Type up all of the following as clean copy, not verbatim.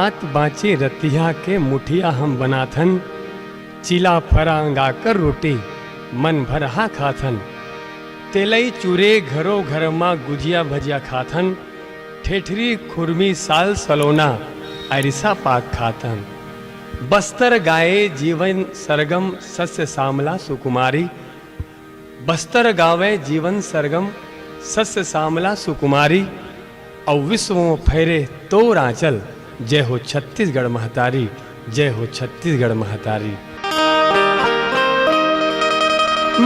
रात बाँचे रतिया के मुठिया हम बनाथन, चिला फरांगा कर रोटी मन भर हा खाथन। तेलई चूरे घरो घर माँ गुजिया भजिया खाथन, ठेठरी खुरमी साल सलोना अरिसा पाक खाथन। बस्तर गाए जीवन सरगम सस्य सामला सुकुमारी, बस्तर गावे जीवन सरगम सस्य सामला सुकुमारी। और विश्वों फेरे तो आंचल, जय हो छत्तीसगढ़ महतारी, जय हो छत्तीसगढ़ महतारी।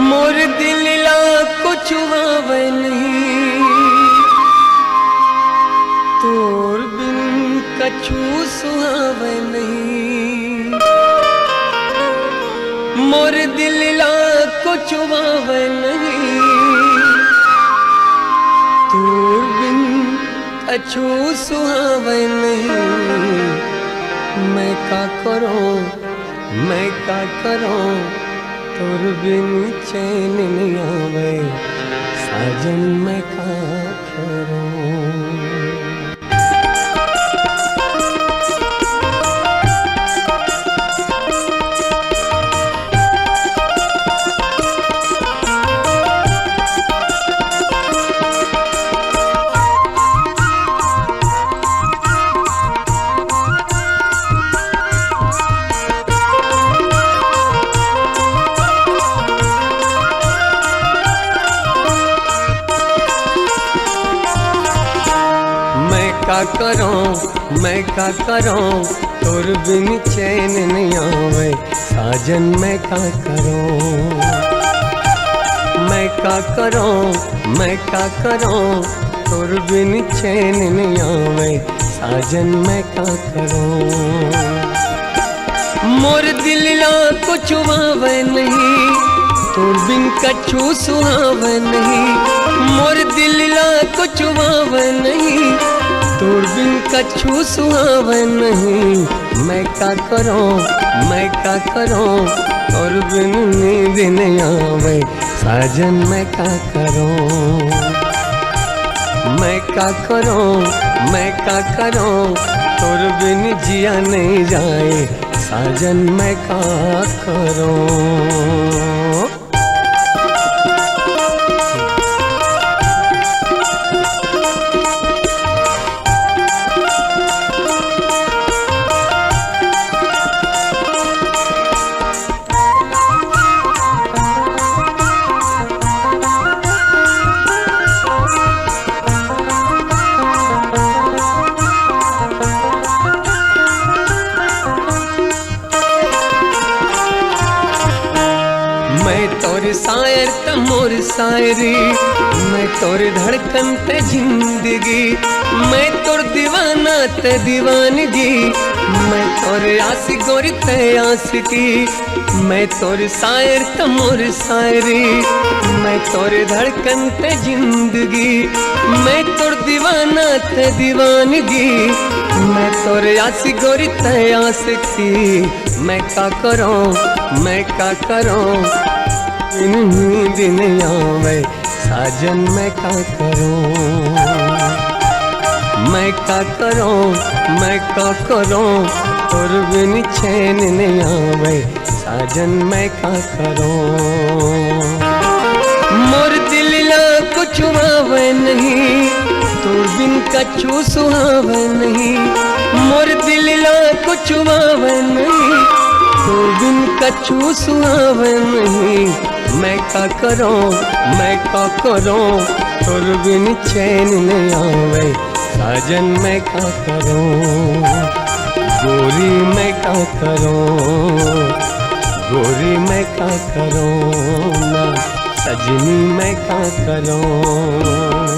मोर दिल ला कुछ आवे नहीं, तोर बिन कछु सुहावे नहीं। मोर दिल ला कुछ आवे नहीं, तोर बिन कछु सुहावे नहीं। मैं का करूं, मैं का करूं, तोर बिन चैन नहीं आवे, साजन मैं का करूं। का करूं, मैं का करूं, तोर बिन चैन नहीं आवे, साजन मैं का करूं। मैं का करूं, मैं का करूं, तोर बिन चैन नहीं आवे, साजन मैं का करूं। मोर दिल ला कुछ आवे नहीं, तोर बिन कछु सुहावे नहीं। मोर दिल ला कुछ आवे नहीं, तोर बिन कछु सुहावे नहीं। मैं का करूं, मैं का करूं, तोर बिन नींद नहीं आवे, साजन मैं का करूं। मैं का करूं, मैं का करूं, तोर बिन जिया नहीं जाए, साजन मैं का करूं। शायर त मोर शायरी, मैं तोर धड़कन ते जिंदगी। मैं तोर दीवाना ते दीवानगी, मैं तोर आशिक गोरी ते आशिकी। मैं तोर शायर त मोर शायरी, मैं तोर धड़कन ते जिंदगी। मैं तोर दीवाना ते दीवानगी, मैं तोर आशिक गोरी ते आशिकी। मैं का करूं, मैं का करूं, नींद नहीं आवे, साजन मैं का करूं। मैं का करूं, मैं का करूं, तोर बिन चैन नहीं आवे, साजन मैं का करूं। मोर दिल ला कुछ आवे नहीं, तोर बिन कछु सुहावे नहीं। मोर दिल ला कुछ आवे नहीं, तोर बिन कछु सुहावे नहीं। मैं का करूं, मैं का करूं, तोर बिन चैन नहीं आवे, साजन मैं का करूं। गोरी मैं का करूं, गोरी मैं का करूं ना, सजनी मैं का करूं।